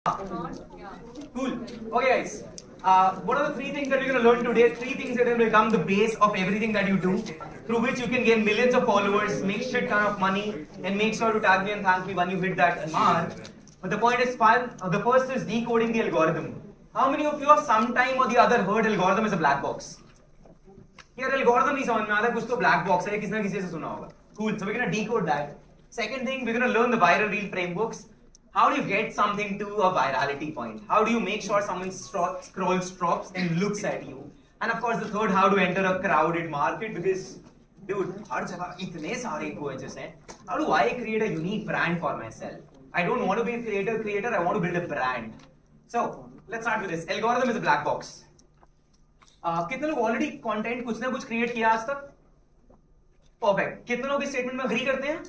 Cool. Okay, guys. What are the three things that we're going to learn today? Three things that will become the base of everything that you do, through which you can gain millions of followers, make shit ton of money, and make sure to tag me and thank me when you hit that mark. But the point is fun. The first is decoding the algorithm. How many of you have sometime or the other heard algorithm is a black box? यार algorithm नहीं समझ में आता, कुछ तो black box है, किसी ना किसी से सुना होगा. Cool. So we're going to decode that. Second thing, we're going to learn the viral reel frameworks. How do you get something to a virality point? How do you make sure someone scrolls, stops, and looks at you? And of course, the third, how to enter a crowded market, because, dude, हर जगह इतने सारे influencers हैं. How do I create a unique brand for myself? I don't want to be a creator. I want to build a brand. So let's start with this. Algorithm is a black box. कितने लोग already content कुछ ना कुछ create किया आज तक? Perfect. कितने लोग इस स्टेटमेंट में अग्री करते हैं?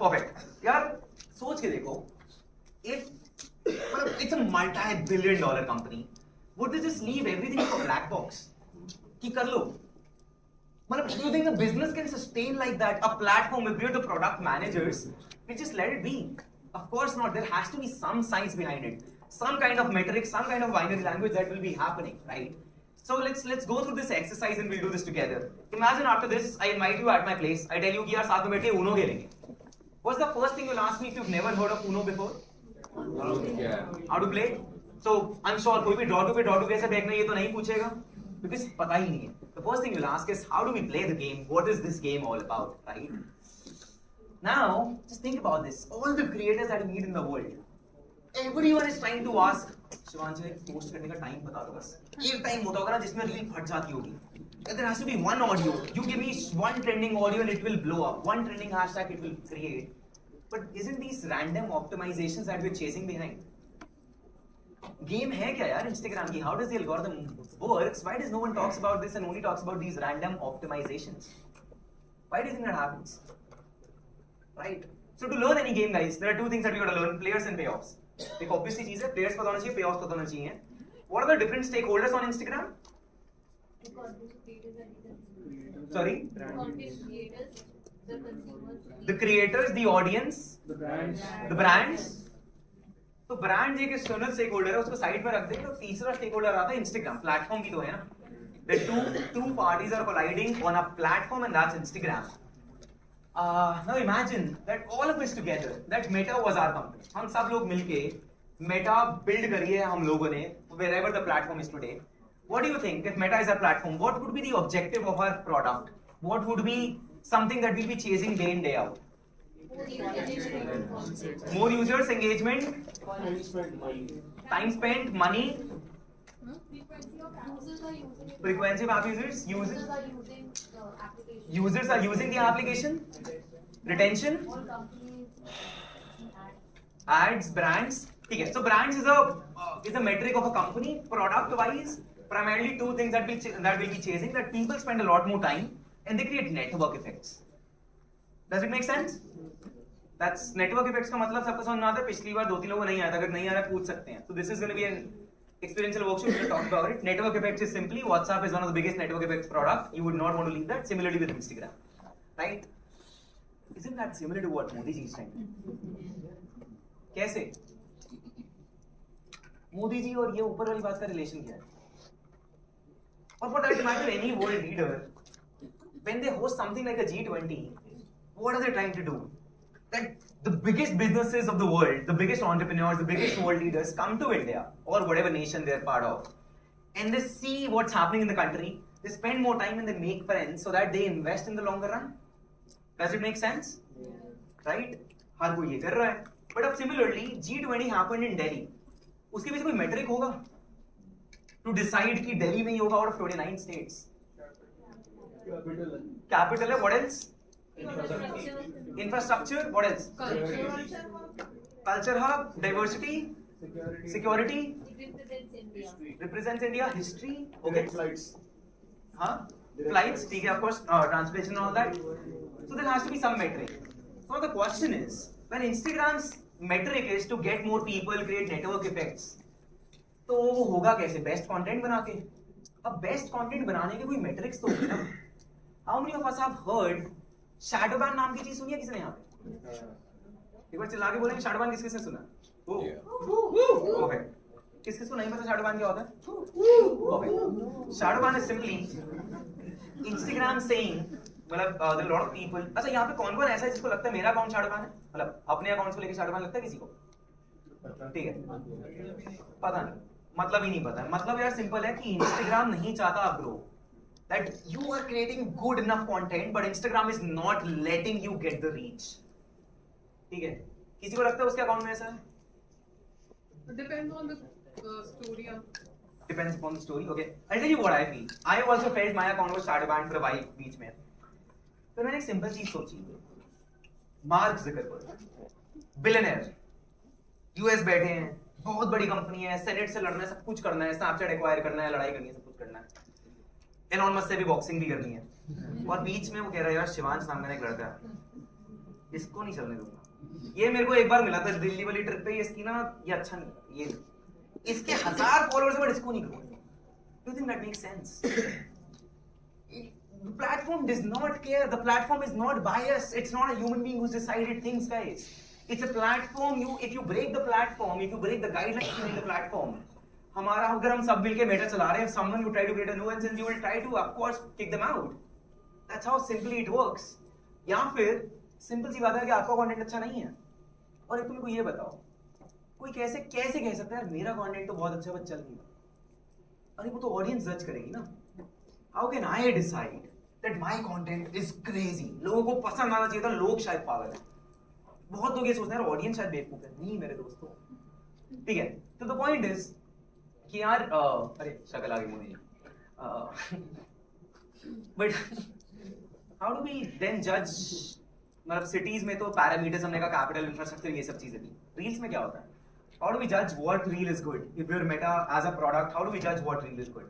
परफेक्ट. यार सोच के देखो, if it's a multi-billion dollar company, would they just leave everything for black box? कि कर लो. मतलब, do you think the business can sustain like that? A platform with the product managers, we just let it be? Of course not. There has to be some science behind it, some kind of metric, some kind of binary language that will be happening, right? So let's go through this exercise and we'll do this together. Imagine after this, I invite you at my place. I tell you कि यार साथ में बैठे Uno खेलेंगे. What's the first thing you'll ask me if you've never heard of Uno before? How to play? So I'm sure कोई भी draw to कैसे देखना ये तो नहीं पूछेगा, because पता ही नहीं है. The first thing you'll ask is how do we play the game? What is this game all about, right? Now just think about this. All the creators that you meet in the world, everyone is trying to ask, Shivansh post करने का time बता दो बस. एक time होता होगा ना जिसमें रील फट जाती होगी. There has to be one audio. You give me one trending audio and it will blow up. One trending hashtag it will create. But isn't these random optimizations that we're chasing behind? Game है क्या यार Instagram की? How does the algorithm works? Why does no one talks about this and only talks about these random optimizations? Why do you think that happens? Right? So to learn any game, guys, there are two things that we got to learn: players and payoffs. एक obviously चीज है, players पता होना चाहिए, payoffs पता होना चाहिए. What are the different stakeholders on Instagram? Sorry? The creators, the audience, the brands. तो ब्रांड एक एक्सटर्नल स्टेक होल्डर है, उसको साइड पर रख दे. तो तीसरा स्टेक होल्डर आता है इंस्टाग्राम. प्लेटफॉर्म की तो है ना. The two parties are colliding on a platform and that's Instagram. Now imagine that all of us together, that Meta was our company. हम सब लोग मिलके Meta build करी है हम लोगों ने, wherever the platform is today. What do you think? If Meta is our platform, what would be the objective of our product? What would be something that we'll be chasing day in, day out? More users, engagement, time spent, money, frequency of app users, users are using the application, retention, ads, brands. Okay, so brands is a metric of a company. Product wise, primarily two things that will be chasing, that people spend a lot more time and they create network effects. Does it make sense? That's network effects का मतलब सबको समझ में आता है. पिछली बार 2-3 लोगों को नहीं आया था, अगर नहीं आ रहा पूछ सकते हैं. So this is going to be an experiential workshop. We'll talk about it. Network effects is simply WhatsApp is one of the biggest network effects product. You would not want to leave that. Similarly with Instagram, right? Isn't that similar to what Modi ji is trying? कैसे? मोदी जी और ये ऊपर वाली बात का relation क्या है? Or for that matter, any world leader, when they host something like a G20, what are they trying to do? That the biggest businesses of the world, the biggest entrepreneurs, the biggest world leaders come to India or whatever nation they're part of, and they see what's happening in the country. They spend more time and they make friends so that they invest in the longer run. Does it make sense? Right? हर कोई ये कर रहा है. But अब similarly, G20 happened in Delhi. उसके पीछे कोई metric होगा to decide कि Delhi में ही होगा out of 29 states. Capital है. What else? Infrastructure. What else? Culture hub. Diversity. Security. Represents India. History. Okay. Flights. Flights. ठीक है, of course. Transportation and all that. So there has to be some metric. So the question is, when Instagram's metric is to get more people, create network effects, तो वो होगा कैसे? Best content बना के. अब best content बनाने के कोई मेट्रिक्स तो होंगे ना. How many of us have heard shadow ban नाम की चीज सुनी है किसने यहाँ पे? एक बार चिल्ला के बोलेंगे शैडो बैन किस किसने सुना? Perfect. किसको नहीं पता शैडो ban क्या होता है? Perfect. Shadow ban is simply Instagram saying, मतलब there are a lot of people. अच्छा यहाँ पे कौन-कौन ऐसा है जिसको लगता है मेरा अकाउंट शैडो ban है? मतलब अपने अकाउंट्स को लेके शैडो ban लगता है किसी को? ठीक है. पता नहीं. मतलब ही नहीं पता है. मतलब यार सिंपल है कि Instagram नहीं चाहता आप grow. That you are creating good enough content, but Instagram is not letting you get the reach. ठीक है? किसी को लगता है उसके अकाउंट में ऐसा है? Depends on the story. Depends upon the story. Okay, I'll tell you what I feel. I also felt my account was shadow banned for a while बीच में. तो मैंने एक सिंपल चीज सोची. मार्क ज़करबर्ग, बिलियनर, यूएस बैठे हैं, बहुत बड़ी company है, सेनेट से लड़ना है, सब कुछ करना है, स्नैपचैट एक्वायर करना है, लड़ाई करनी है, सब कुछ करना है. एलॉन मस्क से भी बॉक्सिंग भी करनी है. और बीच में वो कह रहा है यार शिवांश नाम का एक लड़का है, इसको नहीं चलने दूंगा. ये मेरे को एक बार मिला था दिल्ली वाली ट्रिप पे. इसकी ना ये अच्छा नहीं लगा. ये इसके 1000 फॉलोअर्स है बट इसको नहीं करूंगा. Do you think that makes sense? The platform does not care. The platform is not biased. It's not a human being who's decided things, guys. It's a platform. If you break the platform, if you break the guidelines in the platform, हमारा अगर हम सब मिलके Meta चला रहे हैं, someone who try to create a nuisance, and you will try to, of course, kick them out. That's how simply it works. या फिर सिंपल सी बात है कि आपका कंटेंट अच्छा नहीं है. और तुम को ये बताओ, कोई कैसे कह सकता है यार मेरा कंटेंट तो बहुत अच्छा है बट चल नहीं रहा. अरे वो तो ऑडियंस जज करेगी ना. How can I decide that my content is crazy? लोगों को पसंद आना चाहिए था, लोग शायद पागल हैं. बहुत लोग ये सोचते हैं यार ऑडियंस शायद बेवकूफ है. नहीं मेरे दोस्तों, ठीक है. तो द पॉइंट इज कि यार अरे शक्ल आ गई Modi ji. But how do we then जज? मतलब सिटीज में तो पैरामीटर्स हमने कहा, कैपिटल, इंफ्रास्ट्रक्चर, ये सब चीजें थी. रील्स में क्या होता है? हाउ डू वी जज what reel is good? If your Meta as a product, how do we जज what reel is good?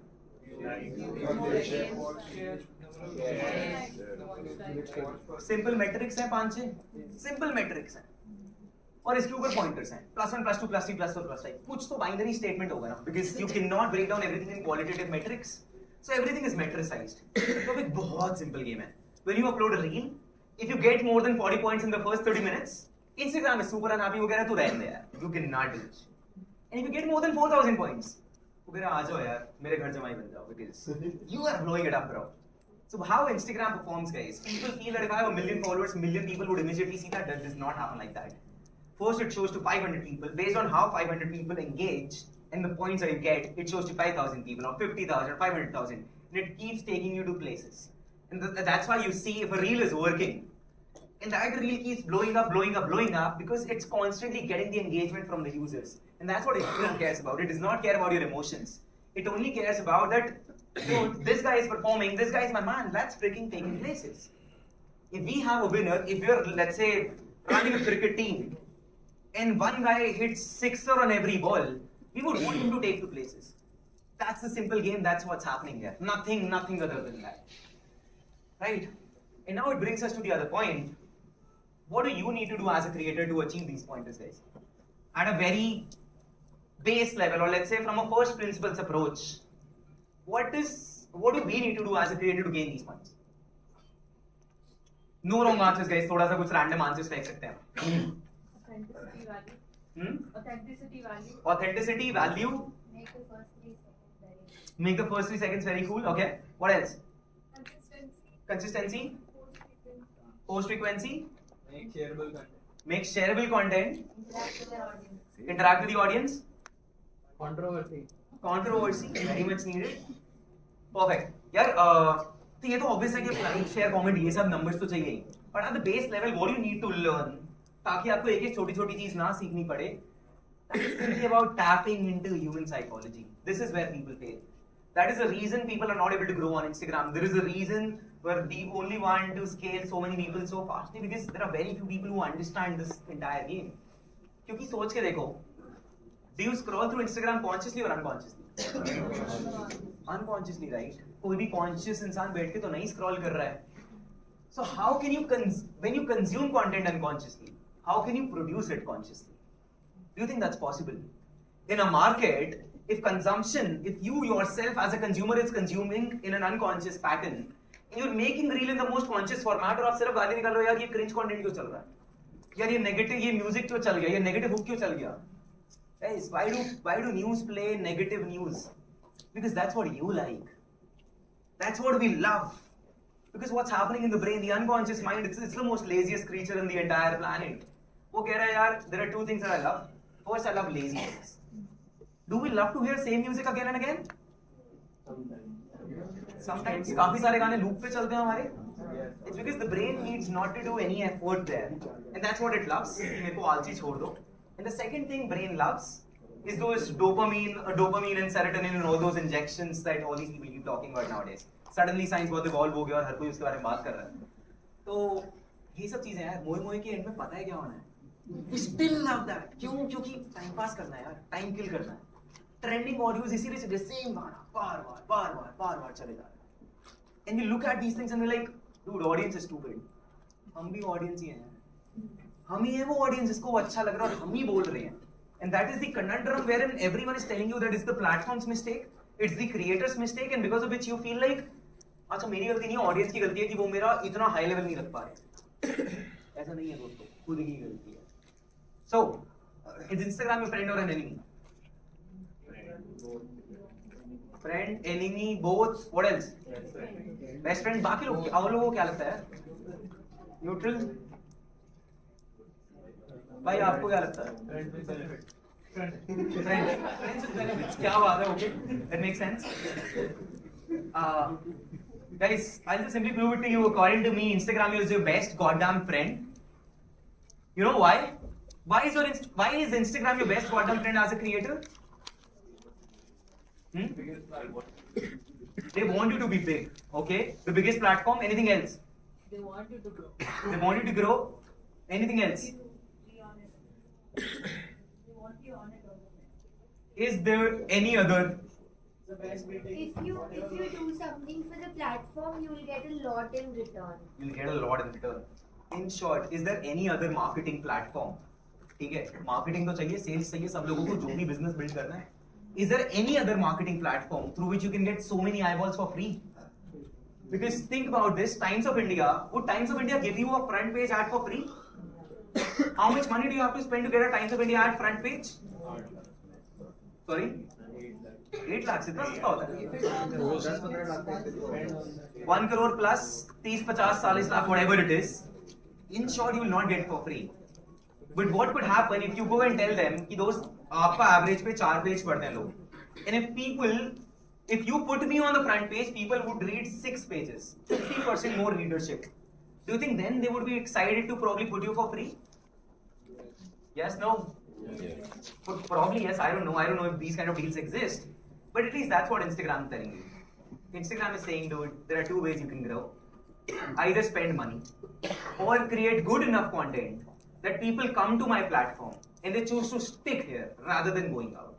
Simple matrix हैं, 5-6 सिंपल मेट्रिक्स हैं और इसके ऊपर पॉइंटर्स हैं. +1 +2 +3 +4 +5. कुछ तो बाइनरी स्टेटमेंट होगा ना, because you can not break down everything in qualitative metrics. So everything is metricized. तो एक बहुत सिंपल गेम है. When you upload a reel, if you get more than 40 points in the first 30 minutes, Instagram is super unhappy. वो कह रहा है तू रहने दे यार, you cannot do it. And if you get more than 4,000 points, वो कह रहा है आ जाओ यार, मेरे घर जमाई बन जाओ, because you are blowing it up, bro. So how Instagram performs, guys? People feel that if I have 1 million followers, 1 million people would immediately see that. That does not happen like that. First, it shows to 500 people. Based on how 500 people engage and the points that you get, it shows to 5,000 people, or 50,000, or 500,000, and it keeps taking you to places. And that's why you see if a reel is working, and that reel keeps blowing up because it's constantly getting the engagement from the users. And that's what Instagram cares about. It does not care about your emotions. It only cares about that, dude, this guy is performing, this guy is my man, that's freaking taking places. If we have a winner, if you're, let's say, running a cricket team, and one guy hits sixer on every ball, we would want him to take to places. That's the simple game, that's what's happening here. Nothing other than that. Right? And now it brings us to the other point. What do you need to do as a creator to achieve these pointers, guys? At a very base level, or let's say from a first principles approach, what do we need to do as a creator to gain these points? No wrong answers, guys. थोड़ा सा कुछ random answers फेंक सकते हैं. Authenticity value. Authenticity value. Authenticity value. Make the first 3 seconds very cool. Okay. What else? Consistency. Post frequency. Make shareable content. Interact with the audience. Controversy. Very much needed. Perfect. यार तो ये तो obvious है कि like share comment ये सब numbers तो चाहिए ही. But at the base level, what you need to learn, ताकि आपको एक छोटी चीज ना सीखनी पड़े, that is simply about tapping into human psychology. This is where people fail. That is the reason people are not able to grow on Instagram. There is a reason where they only want to scale so many people so fastly because there are very few people who understand this entire game. क्योंकि सोच के देखो, do you scroll through Instagram consciously or unconsciously? Unconsciously, right? कोई भी conscious इंसान बैठ के तो नहीं scroll कर रहा है. So how can you when you consume content unconsciously, how can you produce it consciously? Do you think that's possible? In a market, if you yourself as a consumer is consuming in an unconscious pattern, and you're making reel in the most conscious format, और आप सिर्फ गाली निकाल रहे हो यार ये cringe content क्यों चल रहा है, यार ये negative, ये music क्यों चल गया, ये negative hook क्यों चल गया, Guys, why do news play negative news? Because that's what you like. That's what we love. Because what's happening in the brain, the unconscious mind, it's the most laziest creature on the entire planet. वो कह रहा है यार, there are two things that I love. First, I love lazy things. Do we love to hear same music again and again? Sometimes. काफी सारे गाने loop पे चलते हैं हमारे. It's because the brain needs not to do any effort there, and that's what it loves. मेरे को आलसी छोड़ दो. And the second thing brain loves is those dopamine and serotonin and all those injections that all these people keep talking about nowadays. Suddenly science बहुत evolve हो गया और हर कोई उसके बारे में बात कर रहा है. तो ये सब चीजें यार मोए मोए के एंड में पता है क्या होना है. We still love that. क्यों? क्योंकि टाइम पास करना है यार, टाइम किल करना है. ट्रेंडिंग ऑडियोज इसीलिए चल रहे, सेम गाना बार बार चले जा रहे हैं. And we look at these things and we're like, dude, audience is stupid. हम भी audience ही हैं. हम ही हैं वो audience जिसको वो अच्छा लग रहा है और हम ही बोल रहे हैं. And that is the conundrum wherein everyone is telling you that it's the platform's mistake, it's the creator's mistake, and because of which you feel like, अच्छा मेरी गलती नहीं है, audience की गलती है कि वो मेरा इतना high level नहीं रख पा रहे. ऐसा नहीं है दोस्तों, खुद की गलती है. So, is Instagram your friend or an enemy? Friend, enemy, both. What else? Best friend. बाकी लोग, और लोगों को क्या लगता है? Neutral. भाई आपको क्या लगता है? Friends with benefits. क्या बात है? Okay, that makes sense. Guys, I'll just simply prove it to you. According to me, Instagram is your best goddamn friend. You know why? Why is Instagram your best goddamn friend as a creator? They want you to be big, okay? The biggest platform. Anything else? They want you to grow. They want you to grow. Anything else? Be honest. They want you on it all the time. Is there any other? If you do something for the platform, you will get a lot in return. You'll get a lot in return. In short, is there any other marketing platform? ठीक है, marketing तो चाहिए, sales चाहिए, सब लोगों को जो भी business build करना है. Is there any other marketing platform through which you can get so many eyeballs for free? Because think about this, Times of India, would Times of India give you a front page ad for free? How much money do you have to spend to get a Times of India ad front page? Sorry? 8 lakhs, इतना सस्ता होता है? 1 crore plus 30, 50, 40 lakh, whatever it is. In short, you will not get it for free. But what could happen if you go and tell them कि दोस्त आपका average पे 4 page पढ़ते हैं लोग, and if you put me on the front page, people would read 6 pages, 50% more readership. Do you think then they would be excited to probably put you for free? Yes, no? But probably yes, I don't know if these kind of deals exist. But at least that's what Instagram is telling you. Instagram is saying, dude, there are 2 ways you can grow. Either spend money or create good enough content that people come to my platform and they choose to stick here rather than going out.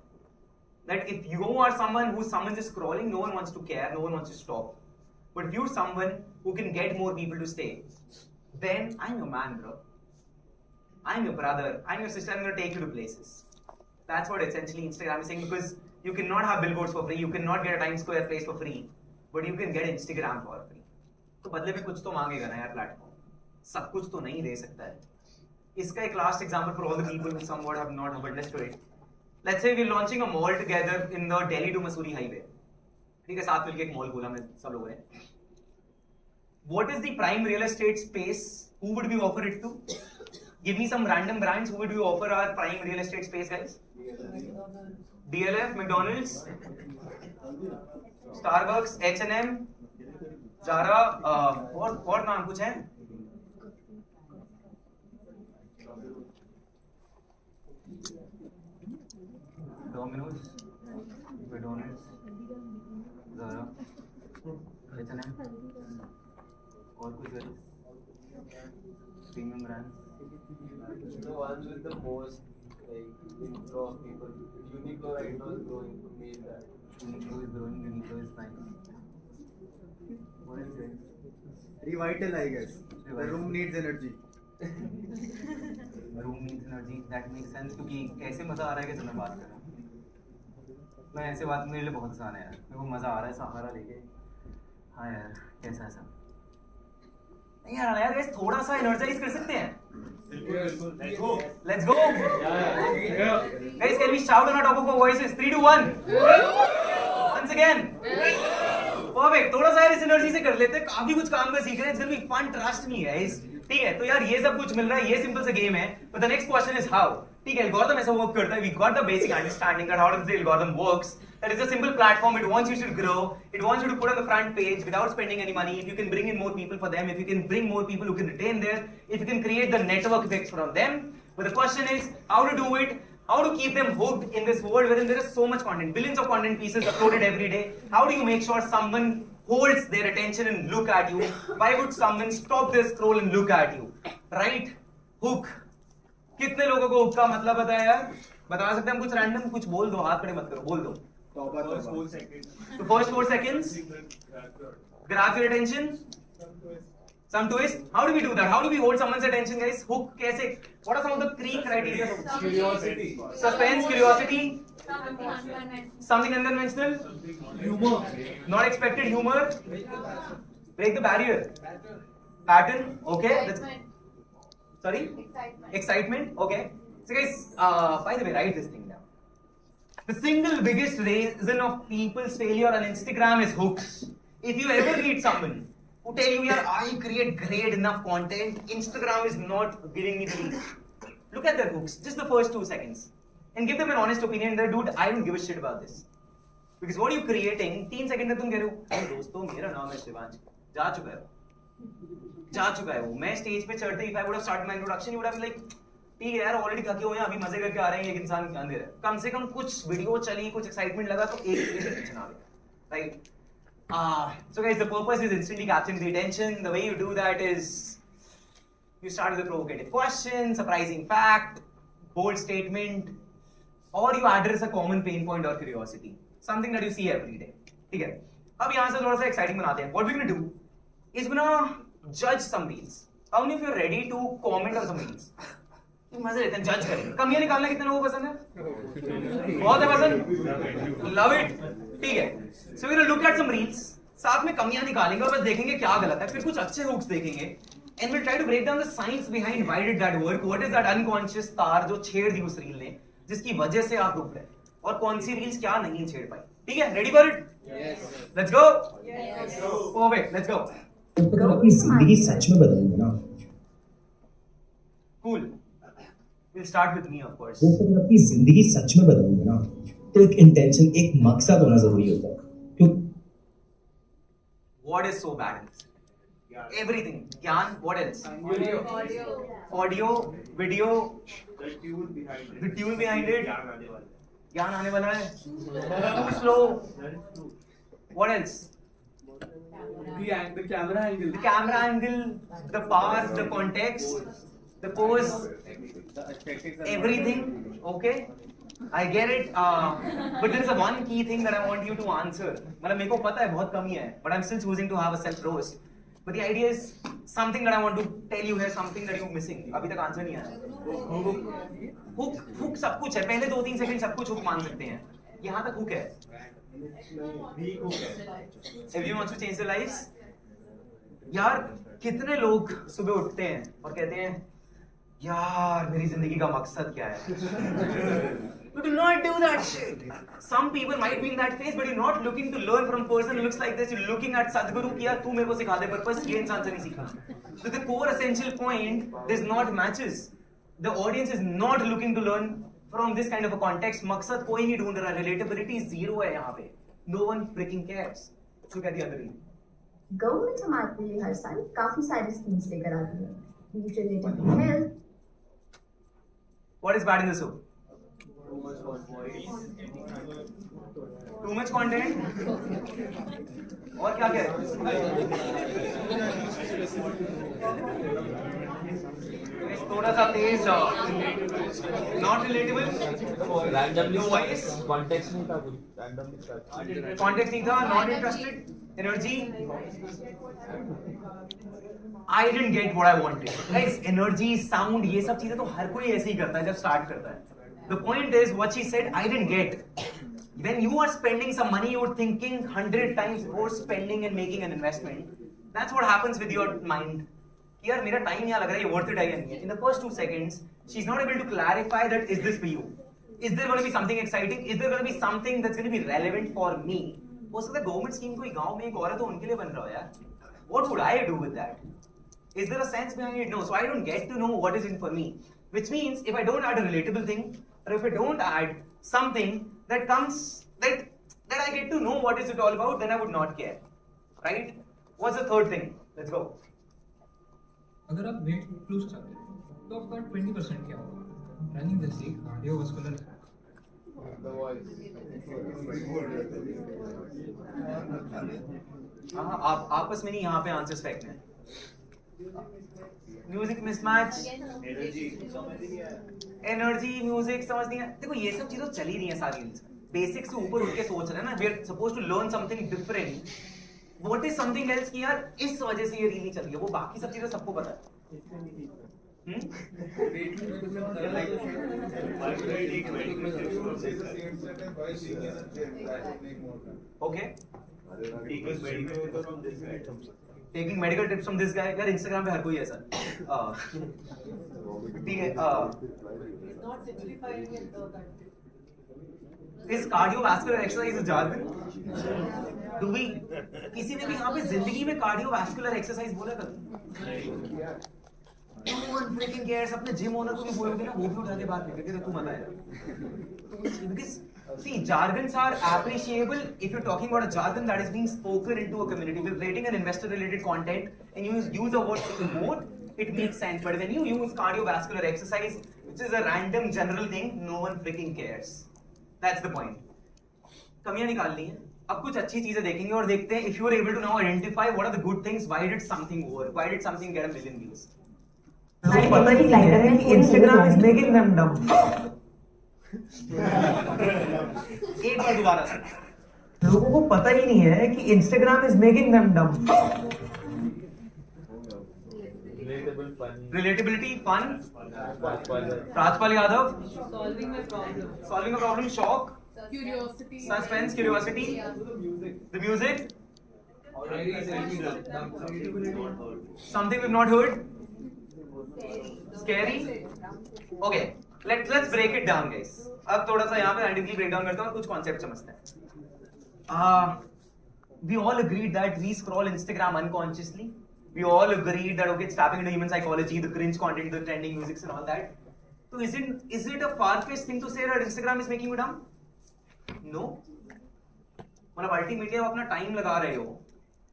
That if you are someone just scrolling, no one wants to care, no one wants to stop. But if you're someone who can get more people to stay, then I'm your man, bro. I'm your brother, I'm your sister, I'm going to take you to places. That's what essentially Instagram is saying, because you cannot have billboards for free, you cannot get a Times Square place for free, but you can get Instagram for free. तो बदले में कुछ तो मांगेगा ना यार platform, सब कुछ तो नहीं दे सकता है. इसका एक last example for all the people who somewhat have not witnessed to it. Let's say we're launching a mall together in the Delhi to Mussoorie highway. ठीक है, साथ मिलके एक मॉल खोला हमने सब लोगों ने. What is the prime real estate space? Who would we offer it to? Give me some random brands. Who would we offer our prime real estate space, guys? DLF, McDonald's, Starbucks, H&M, Zara, और नाम कुछ है? Domino's, McDonald's, Zara, H&M, और कुछ है? Premium brands. The ones with the most inflow of people. Uniqlo right now is growing to meet that. Uniqlo is growing, Uniqlo is fine. What else, guys? Revital, I guess. The room needs energy. Room needs energy. That makes sense क्योंकि कैसे मजा आ रहा है कि मैं बात कर रहा हूँ. मैं ऐसे बात मेरे लिए बहुत आसान है यार. मेरे को मजा आ रहा है सहारा लेके. हाँ यार, कैसा है सब? नहीं यार guys, थोड़ा सा एनर्जाइज कर सकते हैं. Let's go. Guys, can we shout on our top of our voices? 3, 2, 1. Once again. Perfect. थोड़ा सा यार इस एनर्जी से कर लेते हैं. काफी कुछ काम का सीख रहे हैं. It's gonna be fun. Trust me, guys. ठीक है. तो यार ये सब कुछ मिल रहा है. ये सिंपल सा गेम है. But the next question is how. ठीक है. Algorithm ऐसा work करता है. We got the basic understanding that how does the algorithm works. That is a simple platform. It wants you to grow. It wants you to put on the front page without spending any money. If you can bring in more people for them, if you can bring more people who can retain there, if you can create the network effects from them. But the question is how to do it. How to keep them hooked in this world wherein there is so much content, billions of content pieces uploaded every day. How do you make sure someone holds their attention and look at you? Why would someone stop their scroll and look at you? Right? Hook. कितने लोगों को hook का मतलब पता है यार? बता सकते हैं हम कुछ random कुछ बोल दो, हाथ खड़े मत करो, बोल दो. So first 4 seconds. Grab your attention. Some twist. How do we do that? How do we hold someone's attention, guys? Hook कैसे? What are some of the 3 criteria? Curiosity. Suspense, curiosity, Something unconventional. something unconventional, humor, not expected humor, break the barrier, pattern. Okay. Excitement. Sorry. Excitement. Okay. So guys, by the way, write this thing down. The single biggest reason of people's failure on Instagram is hooks. If you ever meet someone who tell you, "Yeah, I create great enough content, Instagram is not giving me the reach," look at their hooks, just the first 2 seconds, and give them an honest opinion that, dude, I don't give a shit about this. Because what are you creating? 3 seconds में तुम कह रहे हो, "अरे दोस्तों, मेरा नाम है शिवांश, जा चुका है वो, मैं स्टेज पे चढ़ते ही if I would have started my introduction, you would have been like, ठीक है यार, ऑलरेडी थके हुए हैं, अभी मजे करके आ रहे हैं, एक इंसान ध्यान दे रहा है. कम से कम कुछ वीडियो चली, कुछ एक्साइटमेंट लगा तो एक सेकंड से खींचना है, right? So guys, the purpose is instantly capturing the attention. The way you do that is you start with a provocative question, surprising fact, bold statement, or you address a common pain point or curiosity, something that you see every day. ठीक है? अब यहाँ से थोड़ा सा exciting बनाते हैं. What we're gonna do is gonna judge some reels. How many of you are ready to comment on some reels? मजे लेते हैं, जज करेंगे. कमियां निकालना कितने लोगों को पसंद है? बहुत है पसंद? Love it. ठीक है. So we're gonna look at some reels. साथ में कमियां निकालेंगे और बस देखेंगे क्या गलत है. फिर कुछ अच्छे hooks देखेंगे. And we'll try to break down the science behind why did that work. What is that unconscious तार जो छेड़ दी उस रील ने, जिसकी वजह से आप रुक गए. और कौन सी रील्स क्या नहीं छेड़ पाई. ठीक है? Ready for it? Yes. Let's go. Yes. Perfect. Let's go. अगर अपनी जिंदगी सच में बदलेंगे ना, Cool. We'll start with me, of course. जैसे अगर अपनी जिंदगी सच में बदलेंगे ना, तो एक इंटेंशन, एक मकसद होना जरूरी होता है. क्यों? What is so bad in this? Everything. Gyan, what else? Audio, video, the tune behind it. Gyan आने वाला है. Too slow. What else? The camera angle. The camera angle, the power, the context, the pose, The aesthetics. everything. Okay? I get it. But there is a one key thing that I want you to answer. मतलब मेरे को पता है बहुत कमी है, but I'm still choosing to have a self roast. But the idea is something that I want to tell you here, something that you're missing. अभी तक आंसर नहीं आया. Hook सब कुछ है. पहले 2-3 सेकंड सब कुछ hook मान सकते हैं. यहाँ तक hook है. Everyone wants to change their lives. यार कितने लोग सुबह उठते हैं और कहते हैं यार मेरी जिंदगी का मकसद क्या है? You do not do that shit. Some people might be in that phase, but you're not looking to learn from a person who looks like this. You're looking at Sadhguru कि यार तू मेरे को सिखा दे, purpose ये इंसान से नहीं सीखना. So the core essential point does not matches. The audience is not looking to learn from this kind of a context. मकसद कोई नहीं ढूंढ रहा. Relatability zero है यहाँ पे. No one freaking cares. Look at the other end. Government हमारे लिए हर साल काफी सारी स्कीम्स लेकर आती है, related to health. What is bad in this show? Too much voice. Too much content. और क्या क्या है? थोड़ा सा तेज, not relatable. Randomly voice. context नहीं था कुछ randomly start. Context नहीं था, not interested. Energy. I didn't get what I wanted. Guys, energy, sound, ये सब चीजें तो हर कोई ऐसे ही करता है जब start करता है. The point is what she said I didn't get. When you are spending some money, you're thinking 100 times before spending and making an investment. That's what happens with your mind. कि यार मेरा time यहाँ लग रहा है, ये worth it है या नहीं है. In the first 2 seconds, she's not able to clarify that is this for you? Is there going to be something exciting? Is there going to be something that's going to be relevant for me? हो सकता है government scheme कोई गांव में एक औरत हो उनके लिए बन रहा हो यार. What would I do with that? Is there a sense behind it? No. So I don't get to know what is in for me. Which means if I don't add a relatable thing, or if I don't add something that comes that I get to know what is it all about, then I would not care. Right? What's the third thing? Let's go. अगर आप weight lose चाहते हो तो आपका 20% क्या होगा? Running जैसे cardiovascular The voice. हाँ, आप आपस में नहीं यहाँ पे आंसर्स फेंकने हैं. म्यूजिक मिसमैच, एनर्जी म्यूजिक समझ नहीं है. देखो ये सब चीजें चल ही रही हैं सारी. बेसिक से ऊपर उठ के सोच रहे हैं ना. We are suppose to learn something different. What is something else कि यार इस वजह से ये रील नहीं चल रही है. वो बाकी सब चीजें सबको पता है. Okay. Taking medical tips from this guy. यार Instagram पे हर कोई है सर. ठीक है. Is cardiovascular exercise a jargon? Do we? किसी ने भी यहाँ पे जिंदगी में cardiovascular exercise बोला कभी? No one freaking cares. अपने जिम ओनर को भी बोलोगे ना, वो भी उठा के बात करेंगे तो तू मत आएगा. Because see, jargons are appreciable if you're talking about a jargon that is being spoken into a community. If you're creating an investor-related content and you use a word to promote, it makes sense. But when you use cardiovascular exercise, which is a random general thing, no one freaking cares. That's the point. कमियां निकालनी है. अब कुछ अच्छी चीजें देखेंगे और देखते हैं. If you are able to now identify what are the good things, why did something work? Why did something get a million views? लोगों को पता ही नहीं है कि Instagram is making them dumb. एक बार दोबारा से. लोगों को पता ही नहीं है कि Instagram is making them dumb. Relatable, funny. Relatability, fun. Rajpal. Rajpal Yadav. Solving a problem. Solving a problem. Shock. Curiosity. Suspense. Curiosity. The music. Something we've not heard. Scary. Okay. Let's break it down, guys. अब थोड़ा सा यहाँ पे scientifically break down करते हैं और कुछ concept समझते हैं. We all agreed that we scroll Instagram unconsciously. We all agreed that okay, it's tapping into human psychology, the cringe content, the trending music and all that. So is it a far-fetched thing to say that Instagram is making you dumb? No. मतलब ultimately आप अपना time लगा रहे हो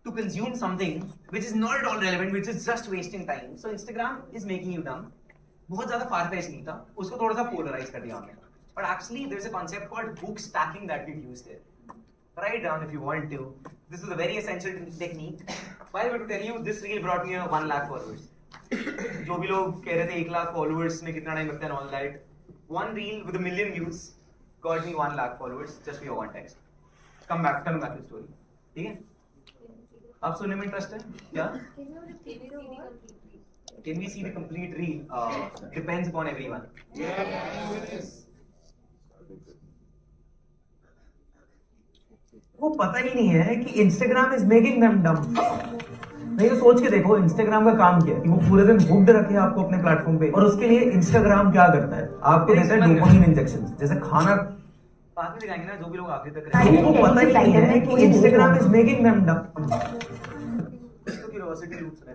to consume something which is not at all relevant, which is just wasting time. So Instagram is making you dumb. बहुत ज़्यादा far-fetched नहीं था. उसको थोड़ा सा polarize कर दिया हमने. But actually there's a concept called hook stacking that we've used here. Write down if you want to. This is a very essential technique. Why I want to tell you, this reel brought me 1 lakh followers. जो भी लोग कह रहे थे 1 lakh followers में कितना time लगता है and all that. One reel with 1 million views got me 1 lakh followers just for your context. Come back to the story. ठीक है? आप सुनने में इंटरेस्ट है क्या? Can we see the complete reel? Depends upon everyone. वो पता ही नहीं है कि Instagram is making them dumb. नहीं तो सोच के देखो Instagram का काम क्या है कि वो पूरे दिन हुक्ड रखे आपको अपने प्लेटफॉर्म पे और उसके लिए Instagram क्या करता है आपको देता है डोपामिन इंजेक्शन जैसे खाना बाद में दिखाएंगे ना जो भी लोग आखिर तक वो पता ही नहीं है कि Instagram is making them dumb. तो क्यूरियोसिटी लूप्स है.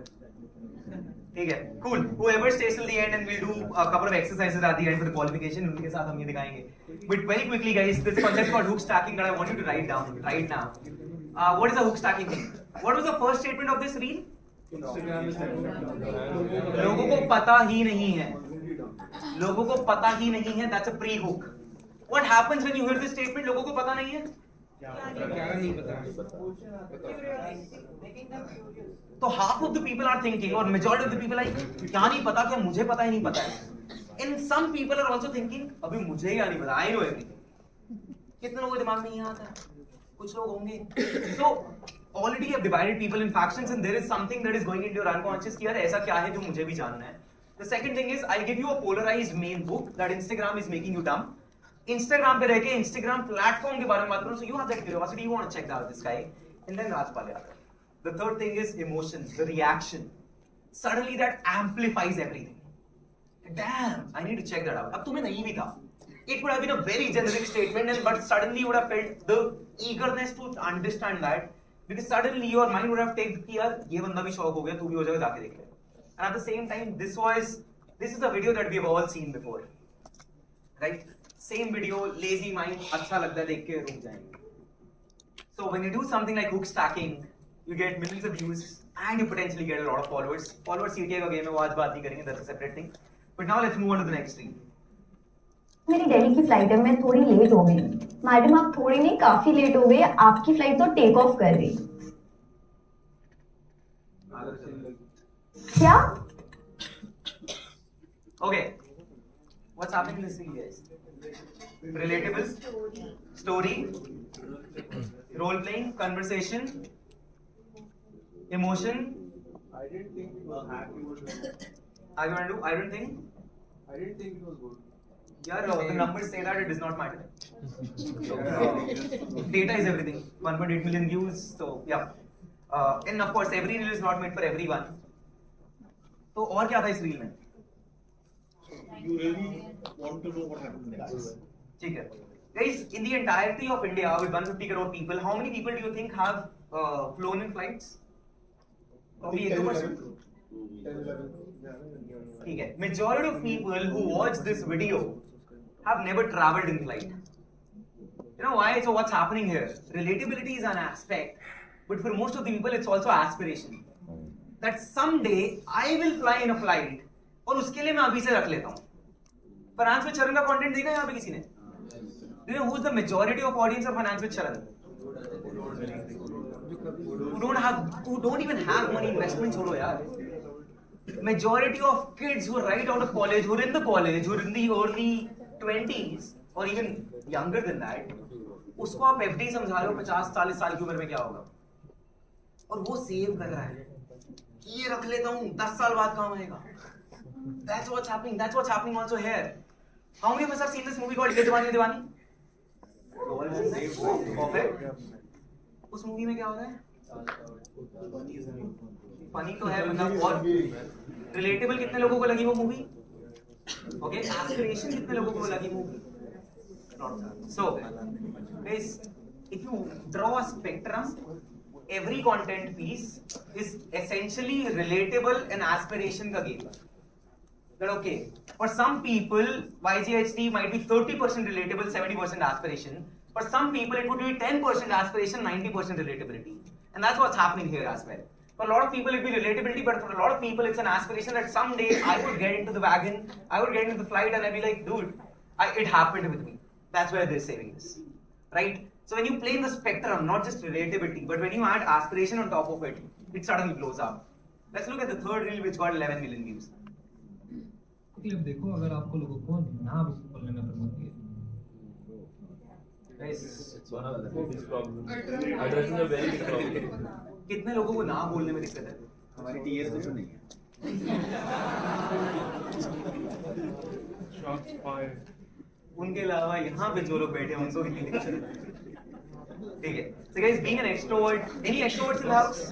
ठीक है, cool. Whoever stays till the end and we'll do a couple of exercises at the end for the qualification. उनके साथ हम ये दिखाएंगे. But very quickly, guys, this concept called hook stacking that I want you to write down right now. What is the hook stacking thing? What was the first statement of this reel? लोगों को पता ही नहीं है. लोगों को पता ही नहीं है. That's a pre-hook. What happens when you hear this statement? लोगों को पता नहीं है. क्या नहीं पता. तो half of the people are thinking or majority of the people are क्या नहीं पता क्या मुझे पता ही नहीं पता है. And some people are also thinking अभी मुझे क्या नहीं पता. I know everything. कितने लोगों के दिमाग में ये आता है? कुछ लोग होंगे. So already you have divided people in factions and there is something that is going into your unconscious कि यार ऐसा क्या है जो मुझे भी जानना है. The second thing is I'll give you a polarized main book that Instagram is making you dumb. Instagram पे रह के Instagram platform के बारे में बात करूँ. So you have that curiosity, you want to check out this guy and then Rajpal Yadav. The third thing is emotions, the reaction. suddenly that amplifies everything. Damn, I need to check that out. अब तुम्हें नहीं भी था. It would have been a very generic statement, but suddenly you would have felt the eagerness to understand that, because suddenly your mind would have taken कि यार ये बंदा भी शौक हो गया, तू भी हो जाएगा, जाके देख ले. And at the same time, this is a video that we have all seen before, right? Same video, lazy mind, अच्छा लगता है देख के रुक जाएंगे. So when you do something like hook stacking, you get millions of views and you potentially get a lot of followers. Followers CTA का game है, वो आज बात नहीं करेंगे, that's a separate thing. But now let's move on to the next thing. मेरी दिल्ली की flight है, मैं थोड़ी लेट हो गई. मैडम आप थोड़ी नहीं काफी लेट हो गई, आपकी फ्लाइट तो टेक ऑफ कर रही. क्या? Okay, what's happening in this thing, guys? Relatable, story, role playing, conversation, emotion. I didn't think it was happy. I don't think. I didn't think it was good. Yeah, the numbers say that it does not matter. Data is everything. 1.8 million views. So yeah, and of course every reel is not made for everyone. तो और क्या था इस reel में? You really want to know what happened next? ठीक है. Guys, in the entirety of India with 150 crore people, how many people do you think have flown in flights? Probably 8%. 10-11. ठीक है. Majority of people who watch this video have never traveled in flight. You know why? So what's happening here? Relatability is an aspect, but for most of the people, it's also aspiration. That someday I will fly in a flight, और उसके लिए मैं अभी से रख लेता हूँ. Finance with Charan का content देखा यहाँ पे किसी ने? Do you know who's the majority of audience of Finance with Charan? Who don't even have money, investment छोड़ो यार. Majority of kids who are right out of college, who are in the college, who are in the early 20s or even younger than that, उसको आप FD समझा रहे हो 50-40 साल की उम्र में क्या होगा, और वो सेव कर रहा है कि ये रख लेता हूँ 10 साल बाद काम आएगा. That's what's happening. That's what's happening also here. How many of us have seen this movie called Ye Jawani Hai Diwani? Perfect. उस मूवी में क्या हो रहा है? फनी तो है मतलब, और रिलेटेबल कितने लोगों को लगी वो मूवी? ओके, एस्पिरेशन कितने लोगों को लगी movie? So, guys, if you draw a spectrum, every content piece is essentially relatable and aspiration का game. That okay, for some people, YGHT might be 30% relatable, 70% aspiration. For some people, it would be 10% aspiration, 90% relatability. And that's what's happening here as well. For a lot of people, it will be relatability, but for a lot of people, it's an aspiration that someday I would get into the wagon, I would get into the flight, and I'd be like, dude, it happened with me. That's where they're saving this, right? So when you play in the spectrum, not just relatability, but when you add aspiration on top of it, it suddenly blows up. Let's look at the third reel, which got 11 million views. Clip देखो, अगर आपको लोगों को ना बोलने में promote किया. It's one of the biggest problems. Addressing a very big problem. कितने लोगों को ना बोलने में दिक्कत है? हमारी TS में तो नहीं है. Shots fired. उनके अलावा यहाँ पे जो लोग बैठे हैं उनको भी दिक्कत है. ठीक है. So guys, being an extrovert, any extroverts in the house?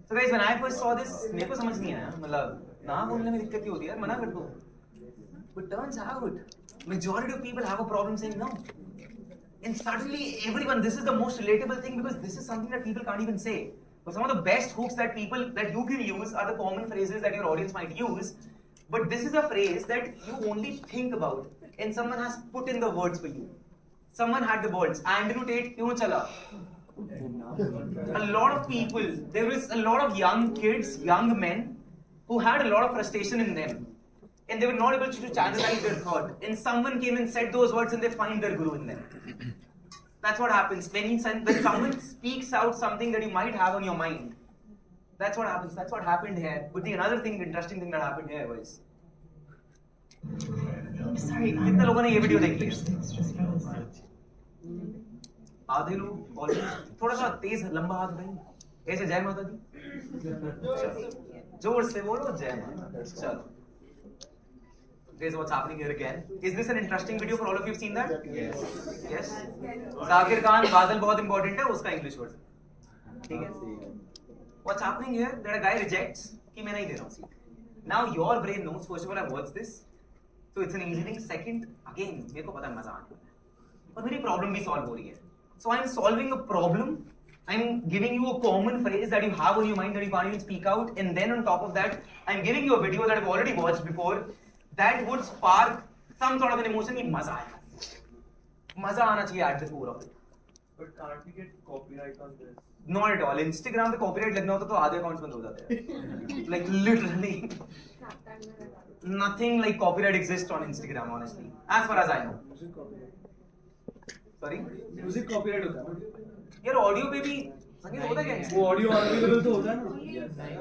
So guys, when I first saw this, मेरे को समझ नहीं आया. मतलब ना बोलने में दिक्कत ही होती है यार, मना कर दो. But turns out, majority of people have a problem saying no. And suddenly everyone, this is the most relatable thing because this is something that people can't even say. But some of the best hooks that you can use are the common phrases that your audience might use. But this is a phrase that you only think about and someone has put in the words for you. Someone had the words. Andrew Tate, kyun chala? A lot of people, there was a lot of young kids, young men who had a lot of frustration in them. And they were not able to channelize their thought. And someone came and said those words and they find their guru in them. That's what happens. When someone speaks out something that you might have on your mind, that's what happens. That's what happened here. But the another thing, interesting thing that happened here was, कितने लोगों ने ये video देख लिया? आधे लोग almost. थोड़ा सा तेज लंबा हाथ उठाइए. ऐसे जय माता दी. जोर से बोलो जय माता. चलो. This is what's happening here again. Is this an interesting video for all of you? Seen that? Yes. Yes. Zakir Khan, Badal बहुत important है, उसका English version. ठीक है. What's happening here? That a guy rejects कि मैं नहीं दे रहा हूँ seat. Now your brain knows, first of all, I've watched this, so it's an easy thing. Second, again, मेरे को पता है मजा आने वाला है और मेरी प्रॉब्लम भी सॉल्व हो रही है. So I'm solving a problem. I'm giving you a common phrase that you have on your mind that you can't even speak out, and then on top of that, I'm giving you a video that I've already watched before that would spark some sort of an emotion. कि मजा आएगा. मजा आना चाहिए at the core of it. But can't we get copyright on this? Not at all. Instagram पे copyright लगना होता तो आधे accounts बंद हो जाते हैं. Like literally, nothing like copyright exists on Instagram, honestly, as far as I know. Sorry? Music copyright होता है ना? यार ऑडियो पे भी संगीत होता है क्या? वो ऑडियो अनअवेलेबल तो होता है ना?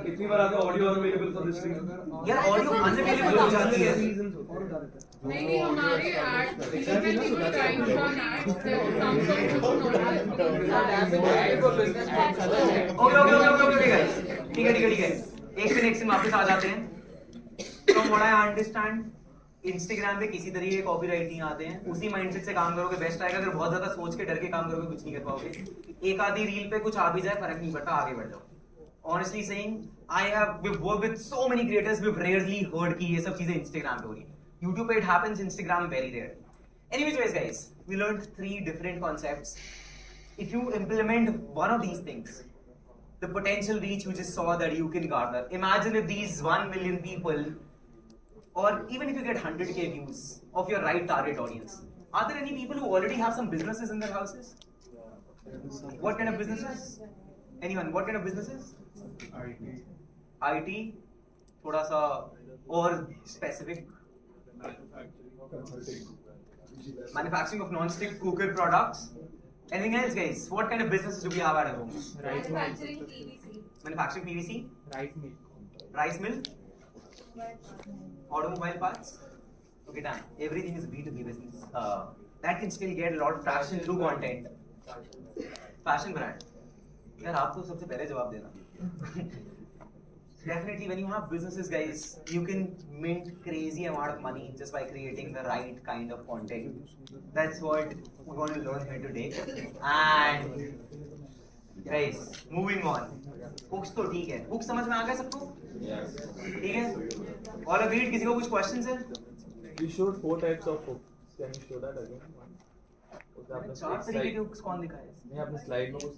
कितनी बार आता है audio unavailable for this reason? यार ऑडियो अनअवेलेबल हो जाती है. और बता देता है. नहीं हमारे ad time on ads okay guys. ठीक है. एक से नेक्स्ट में वापस आ जाते हैं. From what I understand, Instagram पे किसी तरीके के कॉपीराइट नहीं आते हैं. उसी माइंडसेट से काम करोगे बेस्ट आएगा. अगर बहुत ज्यादा सोच के डर के काम करोगे कुछ नहीं कर पाओगे. एक आधी रील पे कुछ आ भी जाए फर्क नहीं पड़ता, आगे बढ़ जाओ. Honestly saying, we've worked with so many creators, we've rarely heard कि ये सब चीजें Instagram पे हो रही हैं. YouTube पे it happens, Instagram very rare. Anyways guys, we learned 3 different concepts. If you implement one of these things, the potential reach you just saw that you can garner. Imagine if these 1 million people, or even if you get 100k views of your right target audience, are there any people who already have some businesses in their houses? What kind of businesses? Anyone? What kind of businesses? IT. थोड़ा सा और specific. Manufacturing of non-stick cooker products. Anything else, guys? What kind of businesses do we have at home? manufacturing PVC. Manufacturing PVC. Rice mill. Automobile parts. Okay, done. Everything is B2B business. That can still get a lot of traction through content. Fashion brand. यार आप तो सबसे पहले जवाब देना. Definitely, when you have businesses, guys, you can mint crazy amount of money just by creating the right kind of content. That's what we're going to learn here today. And guys, moving on. Hooks तो ठीक है. Hooks समझ में आ गया सबको? ठीक है. और agreed, किसी को कुछ questions है? We showed 4 types of hooks. Can you show that again? चार तरीके के hooks कौन दिखाए? नहीं आपने स्लाइड में कुछ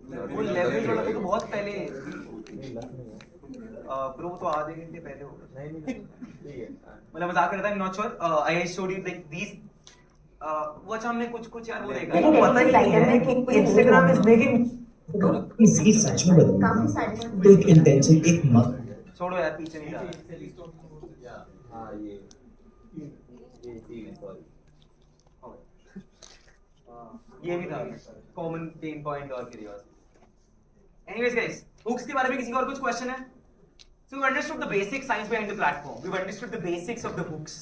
वो leverage वाला तो बहुत पहले. नहीं लग नहीं है. Bro तो आधे घंटे पहले हो गया. नहीं ठीक है. मतलब मजाक करता है. I'm not sure. I showed you like these. वो अच्छा हमने कुछ यार वो देखा. वो पता ही है कि Instagram is making इसकी सच में बदलूंगा काफी ना, सारे तो एक इंटेंशन, एक मक छोड़ो यार, पीछे नहीं जा रहा. हाँ ये सॉरी. ये भी था कॉमन पेन पॉइंट और क्यूरियोसिटी. एनीवेज गाइस, हुक्स के बारे में किसी का और कुछ क्वेश्चन है? So we've understood the basic science behind the platform. We've understood the basics of the hooks.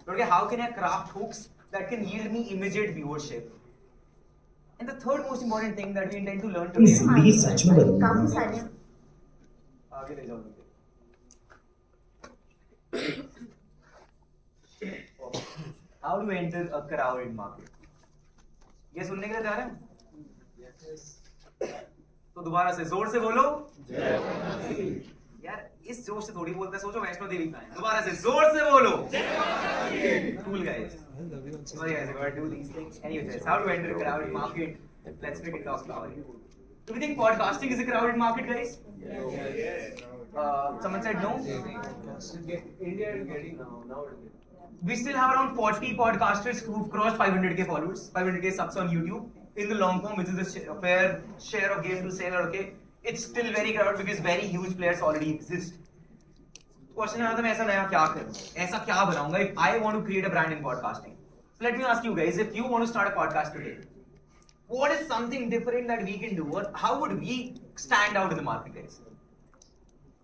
Okay, how can I craft hooks that can yield me immediate viewership? And the third most important thing that we intend to learn today. जिंदगी सच में बदलूंगा काफी ना. सारे आगे ले जाओ मुझे. How to enter a crowded market? ये सुनने के लिए तैयार हैं? तो दोबारा से जोर से बोलो. यार इस जोर से थोड़ी बोलते हैं. सोचो वैष्णो देवी का है. दोबारा से जोर से बोलो. Cool guys. Sorry guys, I gotta do these things. Anyways, how to enter a crowded market? Let's make it talk about it. Do we think podcasting is a crowded market, guys? Yes. Someone said no. India is getting now. We still have around 40 podcasters who've crossed 500k followers, 500k subs on YouTube in the long form, which is a fair share of game to sell. Okay, it's still very crowded because very huge players already exist. Question है मैं ऐसा नया क्या करूँ? ऐसा क्या बनाऊँगा? If I want to create a brand in podcasting, so let me ask you guys: if you want to start a podcast today, what is something different that we can do, or how would we stand out in the market, guys?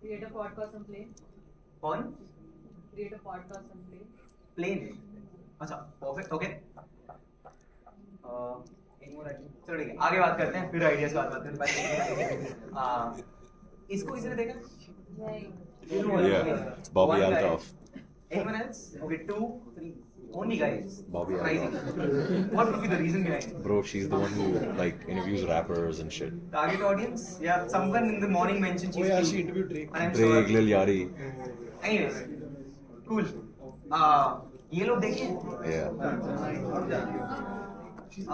Create a podcast and play. On Create a podcast and play. Plain. अच्छा, perfect. Okay. चलो ठीक है, आगे बात करते हैं, फिर ideas की बात करते हैं. इसको किसी ने देखा? नहीं. Yeah, Bobby Althoff. Anyone else? Okay, 2, 3. Only guys. Bobby Surprising. What would be the reason behind it? Bro, she's the one who like interviews rappers and shit. Target audience? Yeah, someone in the morning mentioned she's cute. she interviewed Drake. And I'm Drake, sure. Lil Yachty. Anyways, cool. ये लोग देखिए. Yeah.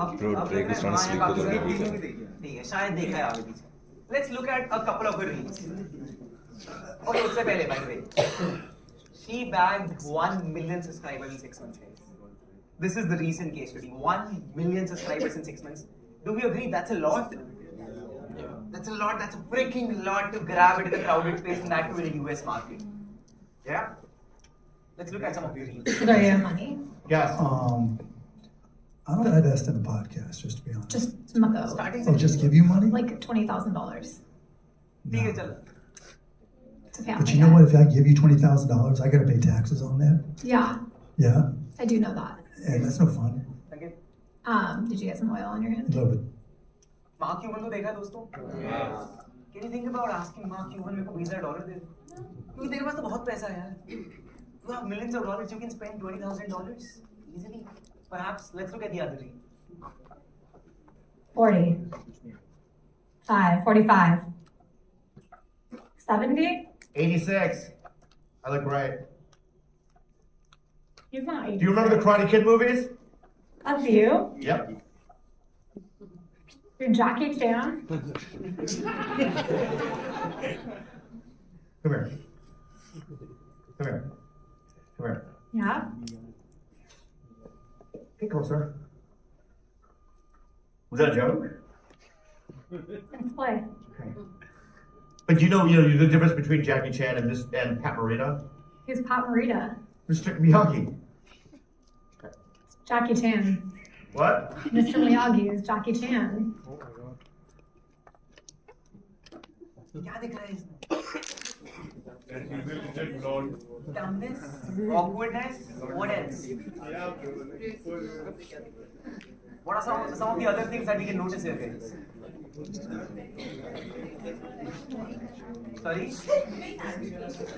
अब Bro, Drake was trying to sleep with her and everything. ठीक है, शायद देखा है आगे पीछे. Let's look at a couple of her reels. और उससे पहले by the way, she bagged 1 million subscribers in 6 months. This is the recent case study. 1 million subscribers in 6 months. Do we agree that's a lot? That's a lot. That's a freaking lot to grab it in a crowded space and that too in a US market. Yeah. Let's look at some of your reels. Do you have money? Yes. I don't invest in a podcast, just to be honest. Just Mako. Starting Oh, just give you money? Like $20,000 ठीक है चलो. to pay off But my you know debt. what? If I give you $20,000, I gotta pay taxes on that. Yeah, Yeah, I do know that. and that's no fun. Okay. Did you get some oil on your A hand? little bit. Mark Cuban तो देखा है दोस्तों? Can you think about asking Mark Cuban मेरे को $20,000 दे? क्योंकि तेरे पास तो बहुत पैसा है यार. You have millions of dollars. You can spend $20,000 easily. Perhaps let's look at the other reel. 40. 45. 70? 86. I look right. He's not. Do you remember the Karate Kid movies? A few. Yep. You're Jackie Chan. Come here. Come here. Come here. Yeah. Get closer. Was that a joke? Let's play. Okay. But you know the difference between Jackie Chan and Pat Morita? Who's Pat Morita? Mr. Miyagi. Jackie Chan. What? Mr. Miyagi is Jackie Chan. क्या दिख रहा है इसमें? Dumbness, awkwardness. What else? What are some of the other things that we can notice here, guys? Sorry?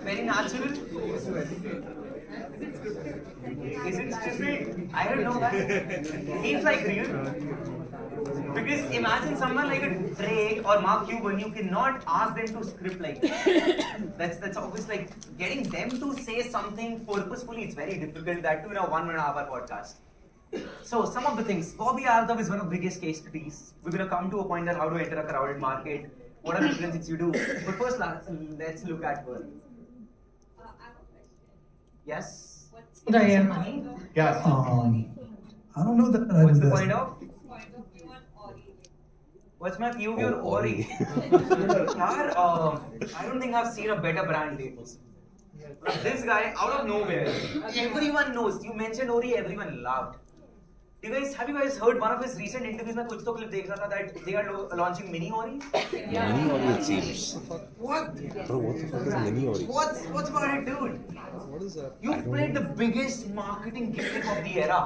Very natural? Is it stupid? I don't know that. Seems like real. Because imagine someone like a Drake or Mark Cuban, you cannot ask them to script like that. That's obvious. Like getting them to say something purposefully, it's very difficult. That too in a 1.5 hour podcast. So some of the things. Bobby Arthur is one of the biggest case studies. We're gonna come to a point that how to enter a crowded market. What are the different things you do? But first, let's look at her. I have a question. Yes. Do you have money? Yes. I don't know that I What's the invest. point of? Point of view on Ori. What's my POV or Oh, Ori? Yaar, I don't think I've seen a better brand lately. This guy, out of nowhere, everyone knows. You mentioned Ori, everyone laughed. Have you guys heard one of his recent interviews? मैं कुछ तो clip देख रहा था that they are launching mini Ori. Mini Ori, it seems. What? Bro, what the fuck is Mini Ori? What's about it, dude? What is that? You played the biggest marketing gimmick of the era.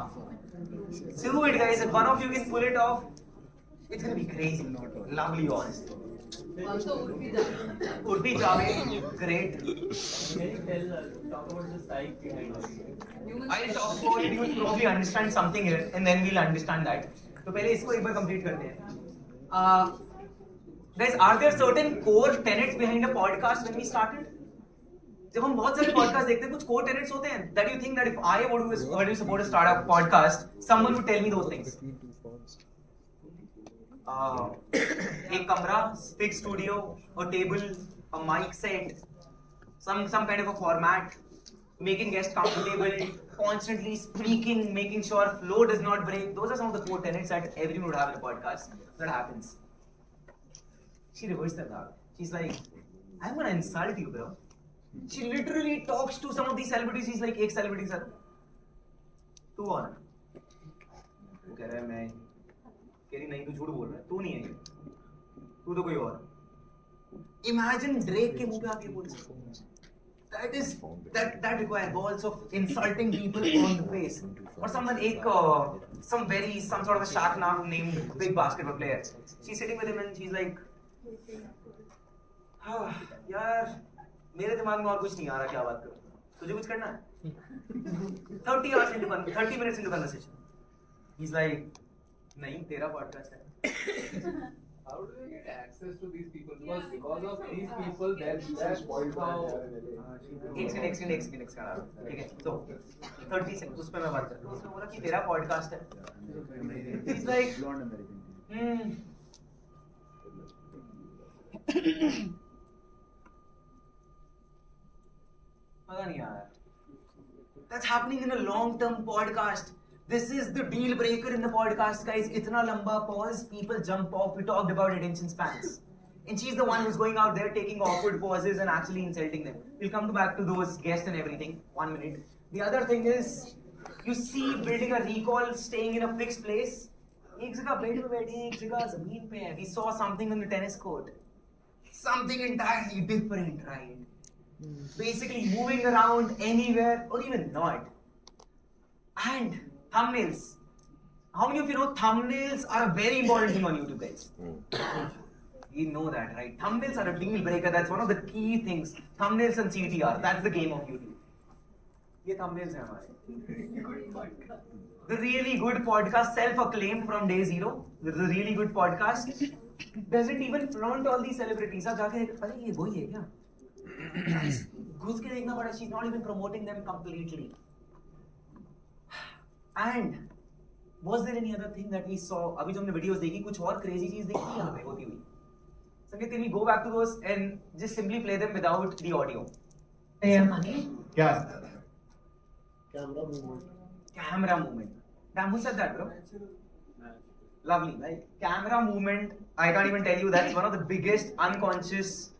Do it, guys. If one of you can pull it off, it's gonna be crazy. Lovely, honest. Also, Urfi Javed. Urfi Javed, great. Can you talk about the psych behind it? I'll talk about it. You will probably understand something here, and then we'll understand that. तो पहले इसको एक बार complete करते हैं. Guys, are there certain core tenets behind a podcast when we started? जब हम बहुत सारे podcast देखते हैं, कुछ core tenets होते हैं. That you think that if I were to support to start a podcast, someone would tell me those things. एक कमरा, big studio, a table, a mic set, some kind of a format, making guests comfortable, constantly speaking, making sure flow does not break. Those are some of the core tenets that everyone would have in a podcast. That happens. She reversed that out. She's like, I'm gonna insult you, bro. She literally talks to some of these celebrities. She's like, एक celebrity sir, तू कौन है? वो कह रहा है मैं. कह रही नहीं तू झूठ बोल रहा है. तू नहीं है ये. तू तो कोई और. Imagine Drake के मुंह पे आके बोल सकते. That requires balls of insulting people on the face. Or someone some sort of a shark named big basketball player. She's sitting with him and she's like, यार मेरे दिमाग में और कुछ नहीं आ रहा क्या बात करूं. तुझे कुछ करना है? 30 hours into 30 minutes into conversation. He's like, नहीं तेरा podcast है. How do they get access to these people? Because of these people, that's how. एक सेकंड ठीक है तो 30 सेकंड उस पे मैं बात करता हूँ. उसने बोला कि तेरा पॉडकास्ट है. He's like, पता नहीं यार. That's happening in a long-term podcast. This is the deal breaker in the podcast, guys. इतना लंबा pause, people jump off. We talked about attention spans. And she's the one who's going out there taking awkward pauses and actually insulting them. We'll come back to those guests and everything. 1 minute. The other thing is, you see building a recall, staying in a fixed place. एक जगह bed पे बैठे हैं, एक जगह जमीन पे हैं. We saw something on the tennis court. Something entirely different, right? Basically moving around anywhere or even not. And thumbnails. How many of you know thumbnails are a very important thing on YouTube, guys? You know that, right? Thumbnails are a deal breaker. That's one of the key things. Thumbnails and CTR. That's the game of YouTube. ये thumbnails हैं हमारे. The really good podcast, self-acclaimed from day zero. The really good podcast doesn't even flaunt all these celebrities. आप जाके अरे ये वही है क्या? घुस के देखना पड़ा. She's not even promoting them completely. And was there any other thing that we saw? अभी जो हमने videos देखी, कुछ और crazy चीज देखी यहाँ पे होती हुई. Sangeet, can we go back to those and just simply play them without the audio? क्या? Camera movement. Damn, who said that, bro? Lovely, right? Camera movement. I can't even tell you that's one of the biggest unconscious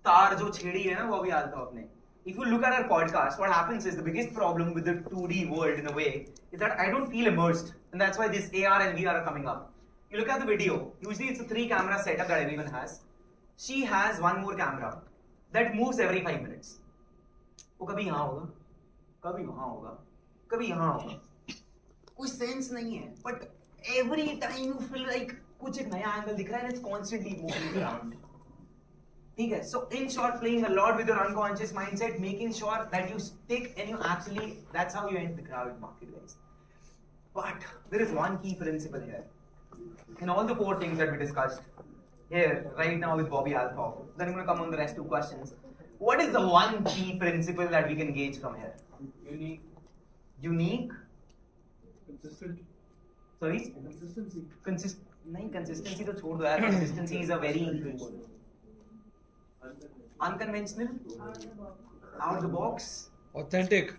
तार जो छेड़ी है ना वो अभी आता अपने. If you look at our podcast, what happens is the biggest problem with the 2D world in a way is that I don't feel immersed, and that's why this AR and VR are coming up. You look at the video. Usually it's a 3-camera setup that everyone has. She has one more camera that moves every 5 minutes. वो कभी यहाँ होगा, कभी वहाँ होगा, कभी यहाँ होगा. कोई सेंस नहीं है. But every time you feel like कुछ एक नया एंगल दिख रहा है and it's constantly moving around. ठीक है. So in short, playing a lot with your unconscious mindset, making sure that you stick and you actually, that's how you enter the crowd market, guys. But there is one key principle here. In all the 4 things that we discussed here right now with Bobby Althorp, then I'm going to come on the rest 2 questions. What is the one key principle that we can gauge from here? Unique. Consistent. Sorry? Consistency. नहीं, consistency तो छोड़ दो यार. Consistency is a very unconventional, out of the box, Authentic.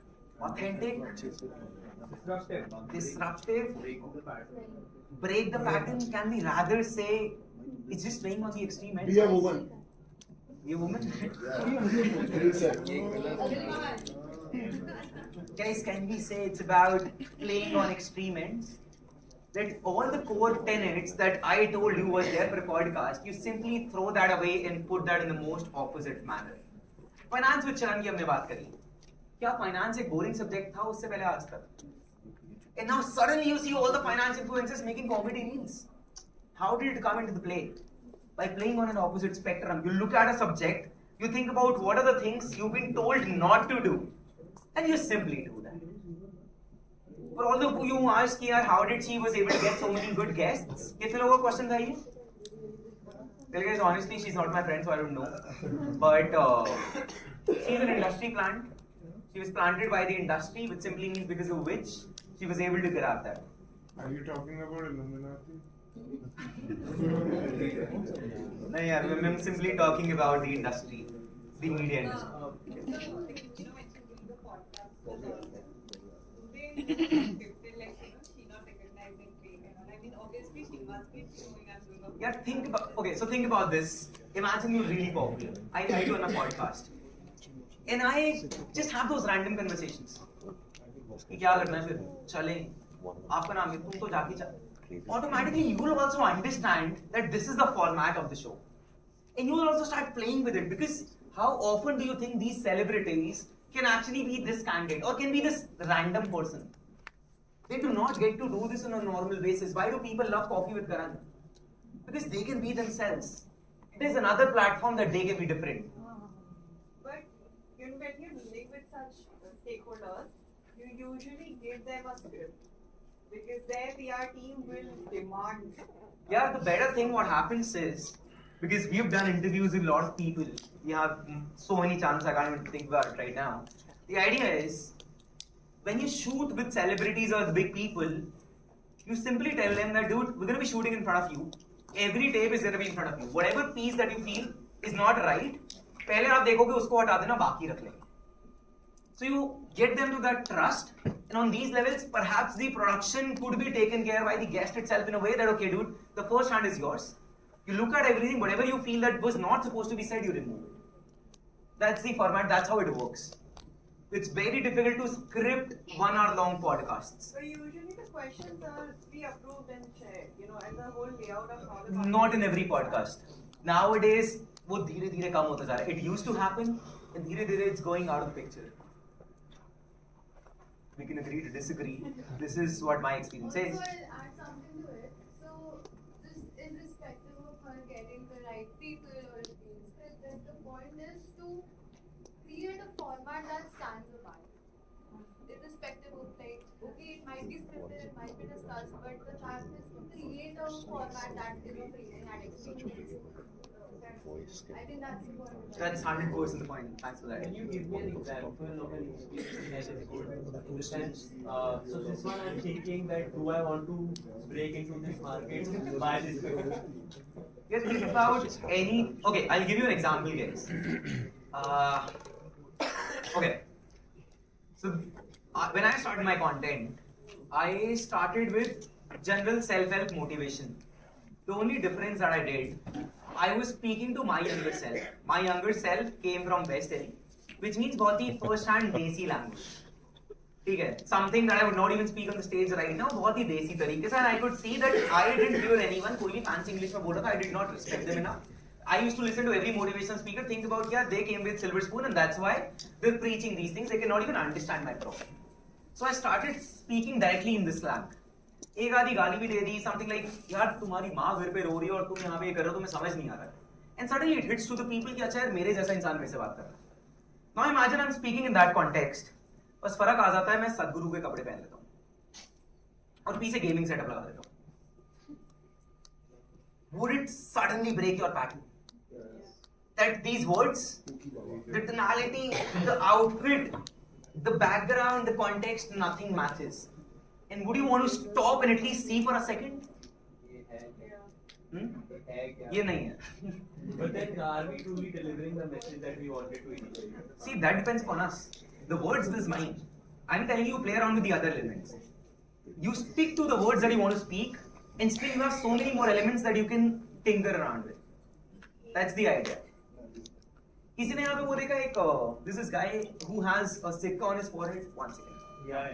disruptive, break the pattern. Can we rather say it's just playing on the extreme end? Be a woman. Be a woman? Guys, can we say it's about playing on extreme ends? That all the core tenets that I told you was there for a podcast, you simply throw that away and put that in the most opposite manner. Finance with Charan की हमने बात करी. क्या finance एक boring subject था उससे पहले आज तक? And now suddenly you see all the finance influencers making comedy reels. How did it come into the play? By playing on an opposite spectrum. You look at a subject, you think about what are the things you've been told not to do, and you simply do that. For all of you who asked यार how did she was able to get so many good guests? कितने लोगों का question था ये? Well guys, honestly she's not my friend so I don't know. But she's an industry plant. She was planted by the industry, which simply means because of which she was able to grab that. Are you talking about Illuminati? नहीं यार, I'm simply talking about the industry, the media industry. Yeah, think about this. Imagine you're really popular. I invite you on a podcast, and I just have those random conversations. कि क्या करना है फिर? चलें. आपका नाम है, तुम तो जाके चल. Automatically, you will also understand that this is the format of the show, and you will also start playing with it because how often do you think these celebrities can actually be this candid or can be this random person? They do not get to do this on a normal basis. Why do people love Coffee with Karan? Because they can be themselves. It is another platform that they can be different. But when you're dealing with such usually give them a script because their PR team will demand. Yeah, the better thing what happens is, because we've done interviews with a lot of people, we have so many chances I can't even think about it right now. The idea is, when you shoot with celebrities or the big people, you simply tell them that, dude, we're going to be shooting in front of you. Every tape is going to be in front of you. Whatever piece that you feel is not right, पहले आप देखोगे उसको हटा देना, बाकी रख लेंगे. So you get them to that trust, and on these levels, perhaps the production could be taken care by the guest itself in a way that, okay, dude, the first hand is yours. You look at everything, whatever you feel that was not supposed to be said, you remove it. That's the format, that's how it works. It's very difficult to script 1 hour long podcasts. So usually the questions are pre-approved and shared, and the whole layout of how the Not in every podcast. Nowadays, वो धीरे धीरे कम होता जा रहा है. It used to happen, and धीरे धीरे it's going out of the picture. We can agree to disagree. This is what my experience says. Also, I'll add something to it. So, just irrespective of her getting the right people or things, the point is to create a format that stands apart. Irrespective of okay, it might be scripted, it might be discussed, but the fact is to create a format that is appealing and experience. I think that's important. That's 100% the point. Thanks for that. Can you give me an example of an experience that is good? In the sense, so this one I'm thinking that do I want to break into this market, buy this business? Yes, think about any. Okay, I'll give you an example, guys. Okay. So, when I started my content, I started with general self-help motivation. The only difference that I did, I was speaking to my younger self. My younger self came from West Delhi, which means बहुत ही first-hand desi language. ठीक है? Something that I would not even speak on the stage right now, बहुत ही देसी तरीके से, and I could see that I didn't hear anyone कोई भी fancy English में बोल रहा था, I did not respect them enough. I used to listen to every motivational speaker, think about, yeah, they came with silver spoon, and that's why they're preaching these things. They cannot even understand my problem. So I started speaking directly in this slang. एक आधी गाली भी दे दी, something like, यार तुम्हारी माँ घर पे रो रही है और तुम यहाँ पे ये कर रहे हो, तुम्हें समझ नहीं आ रहा है. And suddenly it hits to the people कि अच्छा यार मेरे जैसा इंसान मेरे से बात कर रहा है. Now imagine I'm speaking in that context. बस फर्क आ जाता है, मैं सदगुरु के कपड़े पहन लेता हूँ और पीछे गेमिंग सेटअप लगा देता हूँ. Would it suddenly break your pattern? That these words, the tonality, the outfit, the background, the context, nothing matches. And would you want to stop and at least see for a second? ये नहीं है. But then are we truly delivering the message that we wanted to initially? See, that depends on us. The words is mine. I'm telling you, play around with the other elements. You stick to the words that you want to speak, and still you have so many more elements that you can tinker around with. That's the idea. किसी ने यहाँ पे वो देखा एक this is guy who has a sticker on his forehead. 1 second. Yeah.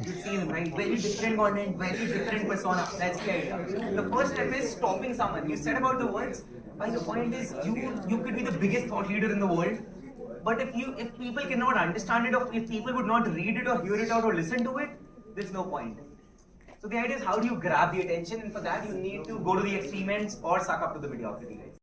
You've seen him, right? Very different content, very different persona. That's the idea. The first step is stopping someone. You said about the words. But the point is, you could be the biggest thought leader in the world. But if people cannot understand it, or if people would not read it or hear it out or listen to it, there's no point. So the idea is, how do you grab the attention? And for that, you need to go to the extreme ends or suck up to the mediocrity.